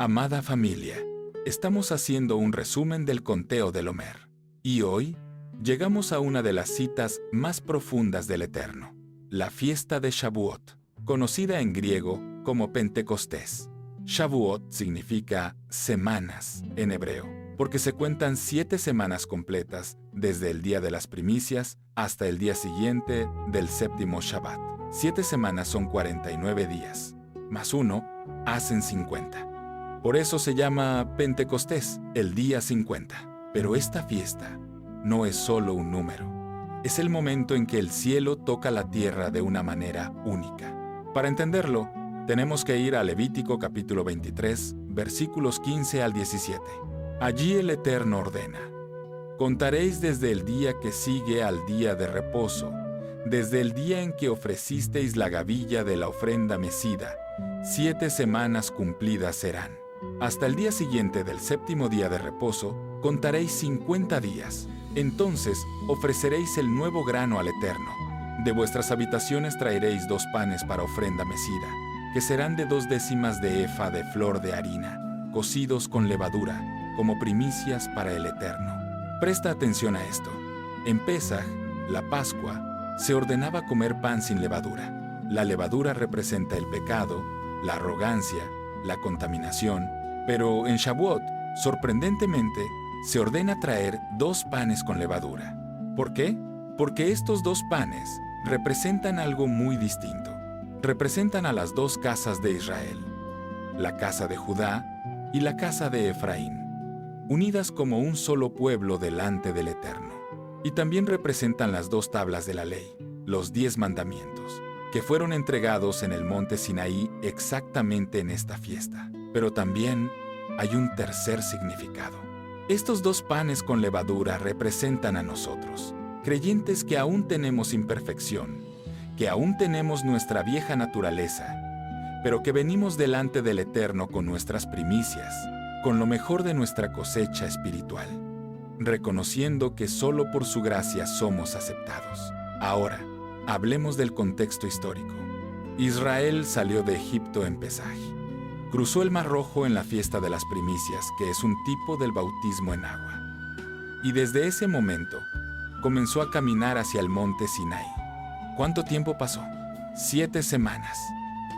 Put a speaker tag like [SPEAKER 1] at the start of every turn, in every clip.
[SPEAKER 1] Amada familia, estamos haciendo un resumen del conteo del Omer. Y hoy llegamos a una de las citas más profundas del Eterno, la fiesta de Shavuot, conocida en griego como Pentecostés. Shavuot significa semanas en hebreo, porque se cuentan 7 semanas completas desde el día de las primicias hasta el día siguiente del séptimo Shabbat. 7 semanas son 49 días, más 1 hacen 50. Por eso se llama Pentecostés, el día 50. Pero esta fiesta no es solo un número. Es el momento en que el cielo toca la tierra de una manera única. Para entenderlo, tenemos que ir a Levítico capítulo 23, versículos 15 al 17. Allí el Eterno ordena: contaréis desde el día que sigue al día de reposo, desde el día en que ofrecisteis la gavilla de la ofrenda mecida, 7 semanas cumplidas serán. Hasta el día siguiente del séptimo día de reposo, contaréis 50 días. Entonces ofreceréis el nuevo grano al Eterno. De vuestras habitaciones traeréis 2 panes para ofrenda mecida, que serán de 2 décimas de efa de flor de harina, cocidos con levadura, como primicias para el Eterno. Presta atención a esto. En Pesaj, la Pascua, se ordenaba comer pan sin levadura. La levadura representa el pecado, la arrogancia, la contaminación, pero en Shavuot, sorprendentemente, se ordena traer 2 panes con levadura. ¿Por qué? Porque estos 2 panes representan algo muy distinto. Representan a las 2 casas de Israel, la casa de Judá y la casa de Efraín, unidas como un solo pueblo delante del Eterno. Y también representan las 2 tablas de la ley, los 10 mandamientos, que fueron entregados en el monte Sinaí exactamente en esta fiesta. Pero también hay un tercer significado. Estos 2 panes con levadura representan a nosotros, creyentes que aún tenemos imperfección, que aún tenemos nuestra vieja naturaleza, pero que venimos delante del Eterno con nuestras primicias, con lo mejor de nuestra cosecha espiritual, reconociendo que solo por su gracia somos aceptados. Ahora, hablemos del contexto histórico. Israel salió de Egipto en Pesaj. Cruzó el Mar Rojo en la fiesta de las primicias, que es un tipo del bautismo en agua. Y desde ese momento, comenzó a caminar hacia el monte Sinaí. ¿Cuánto tiempo pasó? 7 semanas,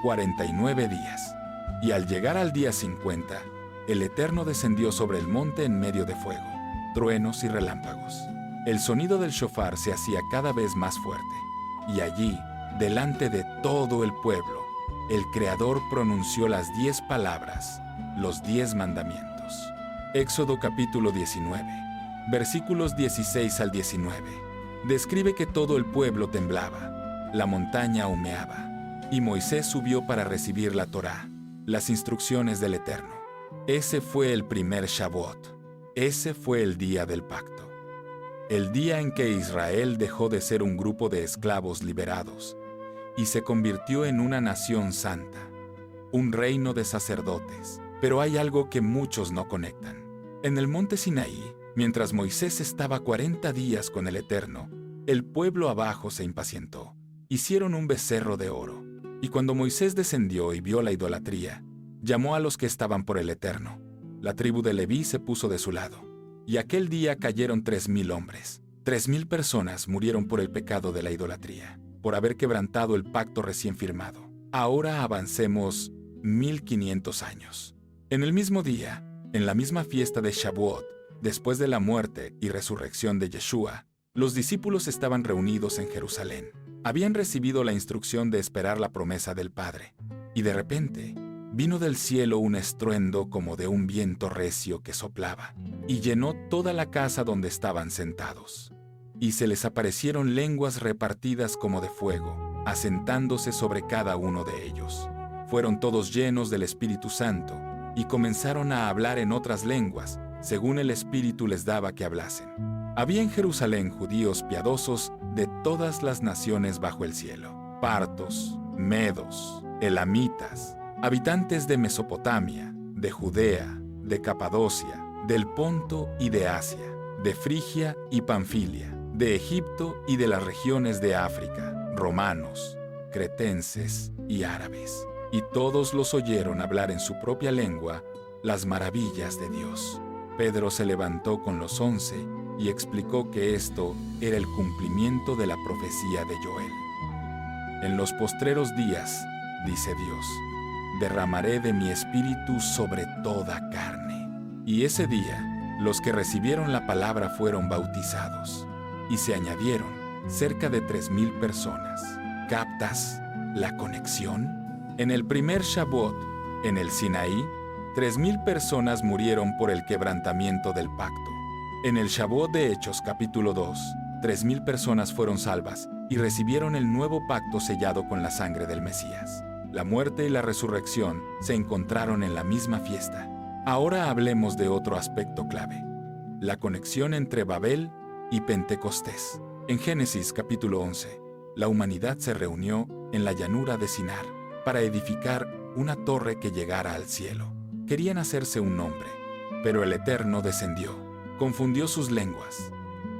[SPEAKER 1] 49 días. Y al llegar al día 50, el Eterno descendió sobre el monte en medio de fuego, truenos y relámpagos. El sonido del shofar se hacía cada vez más fuerte. Y allí, delante de todo el pueblo, el Creador pronunció las 10 palabras, los 10 mandamientos. Éxodo capítulo 19, versículos 16 al 19. Describe que todo el pueblo temblaba, la montaña humeaba, y Moisés subió para recibir la Torá, las instrucciones del Eterno. Ese fue el primer Shavuot. Ese fue el día del pacto. El día en que Israel dejó de ser un grupo de esclavos liberados y se convirtió en una nación santa, un reino de sacerdotes. Pero hay algo que muchos no conectan. En el monte Sinaí, mientras Moisés estaba 40 días con el Eterno, el pueblo abajo se impacientó. Hicieron un becerro de oro. Y cuando Moisés descendió y vio la idolatría, llamó a los que estaban por el Eterno. La tribu de Leví se puso de su lado. Y aquel día cayeron 3,000 hombres. 3,000 personas murieron por el pecado de la idolatría, por haber quebrantado el pacto recién firmado. Ahora avancemos 1500 años. En el mismo día, en la misma fiesta de Shavuot, después de la muerte y resurrección de Yeshua, los discípulos estaban reunidos en Jerusalén. Habían recibido la instrucción de esperar la promesa del Padre. Y de repente, vino del cielo un estruendo como de un viento recio que soplaba, y llenó toda la casa donde estaban sentados. Y se les aparecieron lenguas repartidas como de fuego, asentándose sobre cada uno de ellos. Fueron todos llenos del Espíritu Santo, y comenzaron a hablar en otras lenguas, según el Espíritu les daba que hablasen. Había en Jerusalén judíos piadosos de todas las naciones bajo el cielo: partos, medos, elamitas, habitantes de Mesopotamia, de Judea, de Capadocia, del Ponto y de Asia, de Frigia y Panfilia, de Egipto y de las regiones de África, romanos, cretenses y árabes. Y todos los oyeron hablar en su propia lengua las maravillas de Dios. Pedro se levantó con los 11 y explicó que esto era el cumplimiento de la profecía de Joel. En los postreros días, dice Dios, derramaré de mi espíritu sobre toda carne. Y ese día, los que recibieron la palabra fueron bautizados, y se añadieron cerca de 3,000 personas. ¿Captas la conexión? En el primer Shavuot, en el Sinaí, 3,000 personas murieron por el quebrantamiento del pacto. En el Shavuot de Hechos capítulo 2, 3,000 personas fueron salvas y recibieron el nuevo pacto sellado con la sangre del Mesías. La muerte y la resurrección se encontraron en la misma fiesta. Ahora hablemos de otro aspecto clave: la conexión entre Babel y Pentecostés. En Génesis capítulo 11, la humanidad se reunió en la llanura de Sinar para edificar una torre que llegara al cielo. Querían hacerse un nombre, pero el Eterno descendió, confundió sus lenguas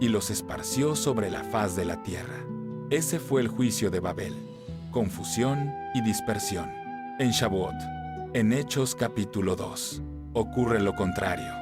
[SPEAKER 1] y los esparció sobre la faz de la tierra. Ese fue el juicio de Babel: confusión y dispersión. En Shavuot, en Hechos capítulo 2, ocurre lo contrario.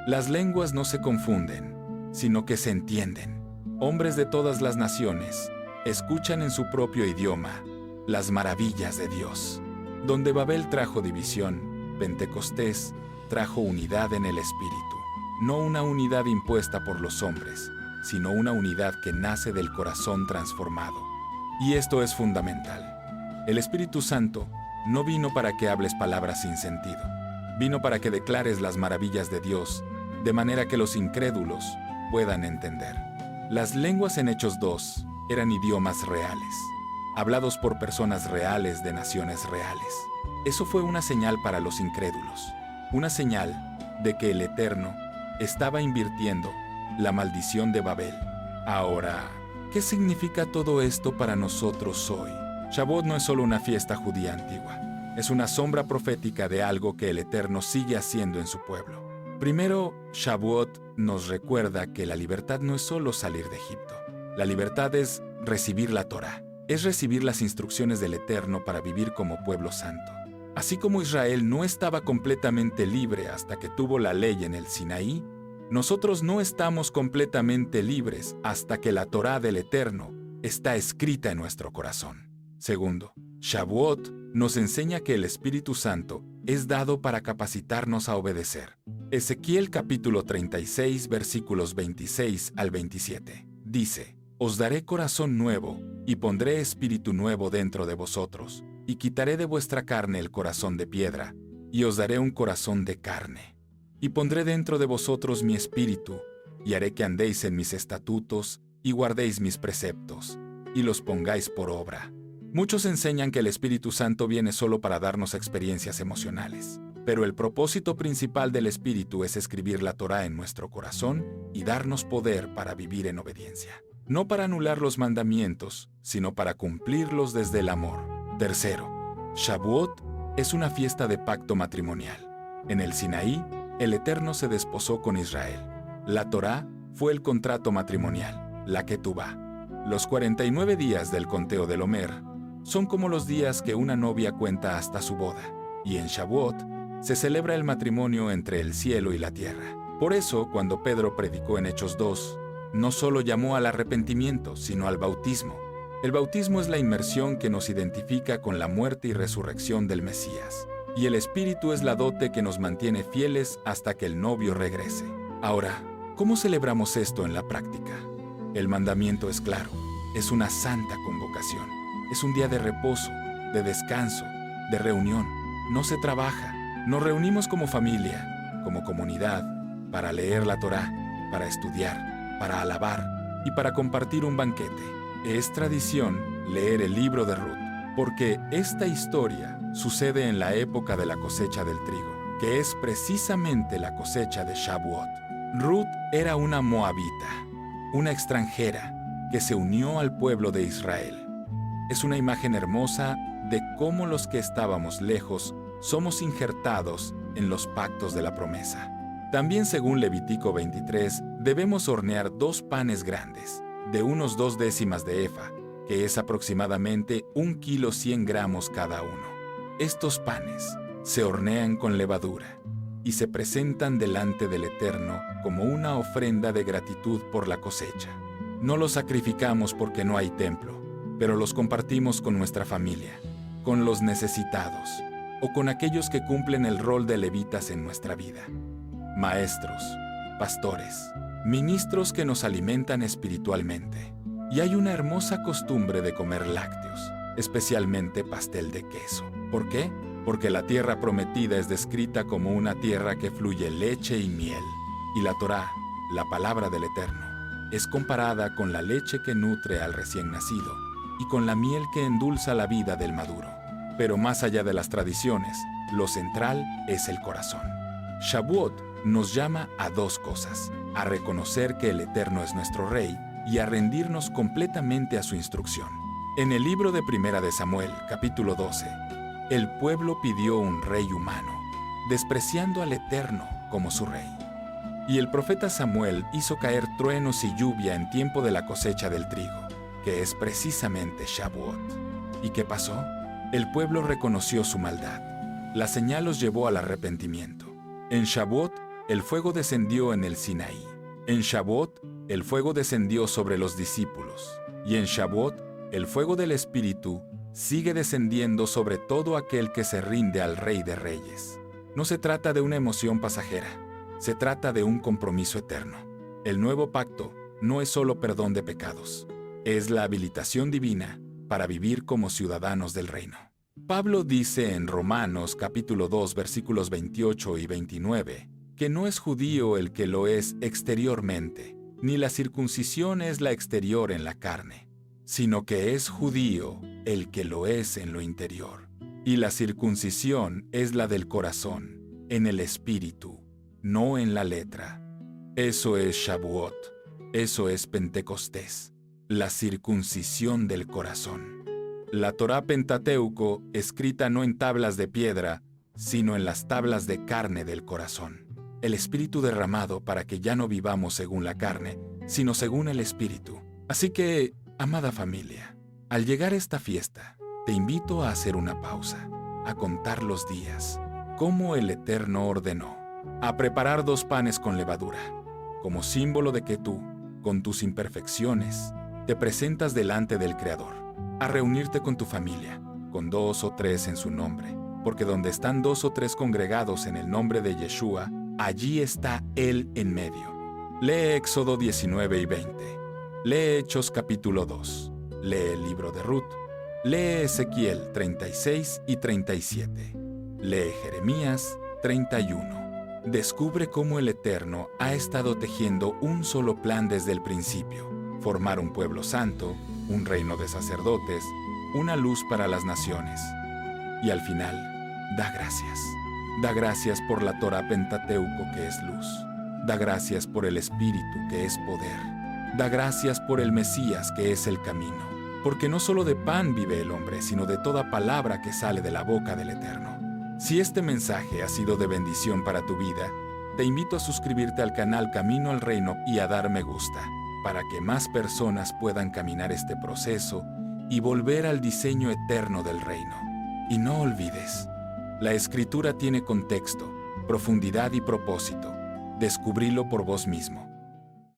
[SPEAKER 1] Las lenguas no se confunden, sino que se entienden. Hombres de todas las naciones escuchan en su propio idioma las maravillas de Dios. Donde Babel trajo división, Pentecostés trajo unidad en el espíritu. No una unidad impuesta por los hombres, sino una unidad que nace del corazón transformado. Y esto es fundamental. El Espíritu Santo no vino para que hables palabras sin sentido. Vino para que declares las maravillas de Dios, de manera que los incrédulos puedan entender. Las lenguas en Hechos 2 eran idiomas reales, hablados por personas reales de naciones reales. Eso fue una señal para los incrédulos, una señal de que el Eterno estaba invirtiendo la maldición de Babel. Ahora, ¿qué significa todo esto para nosotros hoy? Shavuot no es solo una fiesta judía antigua, es una sombra profética de algo que el Eterno sigue haciendo en su pueblo. Primero, Shavuot nos recuerda que la libertad no es solo salir de Egipto. La libertad es recibir la Torá, es recibir las instrucciones del Eterno para vivir como pueblo santo. Así como Israel no estaba completamente libre hasta que tuvo la ley en el Sinaí, nosotros no estamos completamente libres hasta que la Torá del Eterno está escrita en nuestro corazón. Segundo, Shavuot nos enseña que el Espíritu Santo es dado para capacitarnos a obedecer. Ezequiel capítulo 36 versículos 26 al 27 dice: Os daré corazón nuevo y pondré espíritu nuevo dentro de vosotros, y quitaré de vuestra carne el corazón de piedra, y os daré un corazón de carne. Y pondré dentro de vosotros mi espíritu, y haré que andéis en mis estatutos, y guardéis mis preceptos, y los pongáis por obra. Muchos enseñan que el Espíritu Santo viene solo para darnos experiencias emocionales, pero el propósito principal del Espíritu es escribir la Torá en nuestro corazón y darnos poder para vivir en obediencia. No para anular los mandamientos, sino para cumplirlos desde el amor. Tercero, Shavuot es una fiesta de pacto matrimonial. En el Sinaí, el Eterno se desposó con Israel. La Torá fue el contrato matrimonial, la Ketubá. Los 49 días del conteo del Omer son como los días que una novia cuenta hasta su boda, y en Shavuot se celebra el matrimonio entre el cielo y la tierra. Por eso, cuando Pedro predicó en Hechos 2, no solo llamó al arrepentimiento, sino al bautismo. El bautismo es la inmersión que nos identifica con la muerte y resurrección del Mesías, y el Espíritu es la dote que nos mantiene fieles hasta que el novio regrese. Ahora, ¿cómo celebramos esto en la práctica? El mandamiento es claro, es una santa convocación. Es un día de reposo, de descanso, de reunión. No se trabaja. Nos reunimos como familia, como comunidad, para leer la Torá, para estudiar, para alabar y para compartir un banquete. Es tradición leer el libro de Ruth, porque esta historia sucede en la época de la cosecha del trigo, que es precisamente la cosecha de Shavuot. Ruth era una moabita, una extranjera que se unió al pueblo de Israel. Es una imagen hermosa de cómo los que estábamos lejos somos injertados en los pactos de la promesa. También según Levítico 23, debemos hornear 2 panes grandes, de unos 2 décimas de efa, que es aproximadamente 1 kilo 100 gramos cada uno. Estos panes se hornean con levadura, y se presentan delante del Eterno como una ofrenda de gratitud por la cosecha. No los sacrificamos porque no hay templo, pero los compartimos con nuestra familia, con los necesitados o con aquellos que cumplen el rol de levitas en nuestra vida. Maestros, pastores, ministros que nos alimentan espiritualmente. Y hay una hermosa costumbre de comer lácteos, especialmente pastel de queso. ¿Por qué? Porque la tierra prometida es descrita como una tierra que fluye leche y miel. Y la Torá, la palabra del Eterno, es comparada con la leche que nutre al recién nacido y con la miel que endulza la vida del maduro. Pero más allá de las tradiciones, lo central es el corazón. Shavuot nos llama a dos cosas: a reconocer que el Eterno es nuestro Rey y a rendirnos completamente a su instrucción. En el libro de Primera de Samuel, capítulo 12, el pueblo pidió un rey humano, despreciando al Eterno como su rey. Y el profeta Samuel hizo caer truenos y lluvia en tiempo de la cosecha del trigo, que es precisamente Shavuot. ¿Y qué pasó? El pueblo reconoció su maldad. La señal los llevó al arrepentimiento. En Shavuot, el fuego descendió en el Sinaí. En Shavuot, el fuego descendió sobre los discípulos. Y en Shavuot, el fuego del Espíritu sigue descendiendo sobre todo aquel que se rinde al Rey de Reyes. No se trata de una emoción pasajera, se trata de un compromiso eterno. El nuevo pacto no es solo perdón de pecados, es la habilitación divina para vivir como ciudadanos del reino. Pablo dice en Romanos capítulo 2 versículos 28 y 29 que no es judío el que lo es exteriormente, ni la circuncisión es la exterior en la carne, sino que es judío el que lo es en lo interior. Y la circuncisión es la del corazón, en el espíritu, no en la letra. Eso es Shavuot, eso es Pentecostés, la circuncisión del corazón. La Torá Pentateuco, escrita no en tablas de piedra, sino en las tablas de carne del corazón. El Espíritu derramado para que ya no vivamos según la carne, sino según el Espíritu. Así que, amada familia, al llegar a esta fiesta, te invito a hacer una pausa, a contar los días, como el Eterno ordenó, a preparar 2 panes con levadura, como símbolo de que tú, con tus imperfecciones, te presentas delante del Creador, a reunirte con tu familia, con 2 o 3 en su nombre, porque donde están 2 o 3 congregados en el nombre de Yeshua, allí está Él en medio. Lee Éxodo 19 y 20. Lee Hechos capítulo 2. Lee el libro de Ruth. Lee Ezequiel 36 y 37. Lee Jeremías 31. Descubre cómo el Eterno ha estado tejiendo un solo plan desde el principio: formar un pueblo santo, un reino de sacerdotes, una luz para las naciones. Y al final, da gracias. Da gracias por la Torá Pentateuco, que es luz. Da gracias por el Espíritu, que es poder. Da gracias por el Mesías, que es el camino. Porque no solo de pan vive el hombre, sino de toda palabra que sale de la boca del Eterno. Si este mensaje ha sido de bendición para tu vida, te invito a suscribirte al canal Camino al Reino y a dar me gusta, para que más personas puedan caminar este proceso y volver al diseño eterno del reino. Y no olvides, la Escritura tiene contexto, profundidad y propósito. Descubrílo por vos mismo.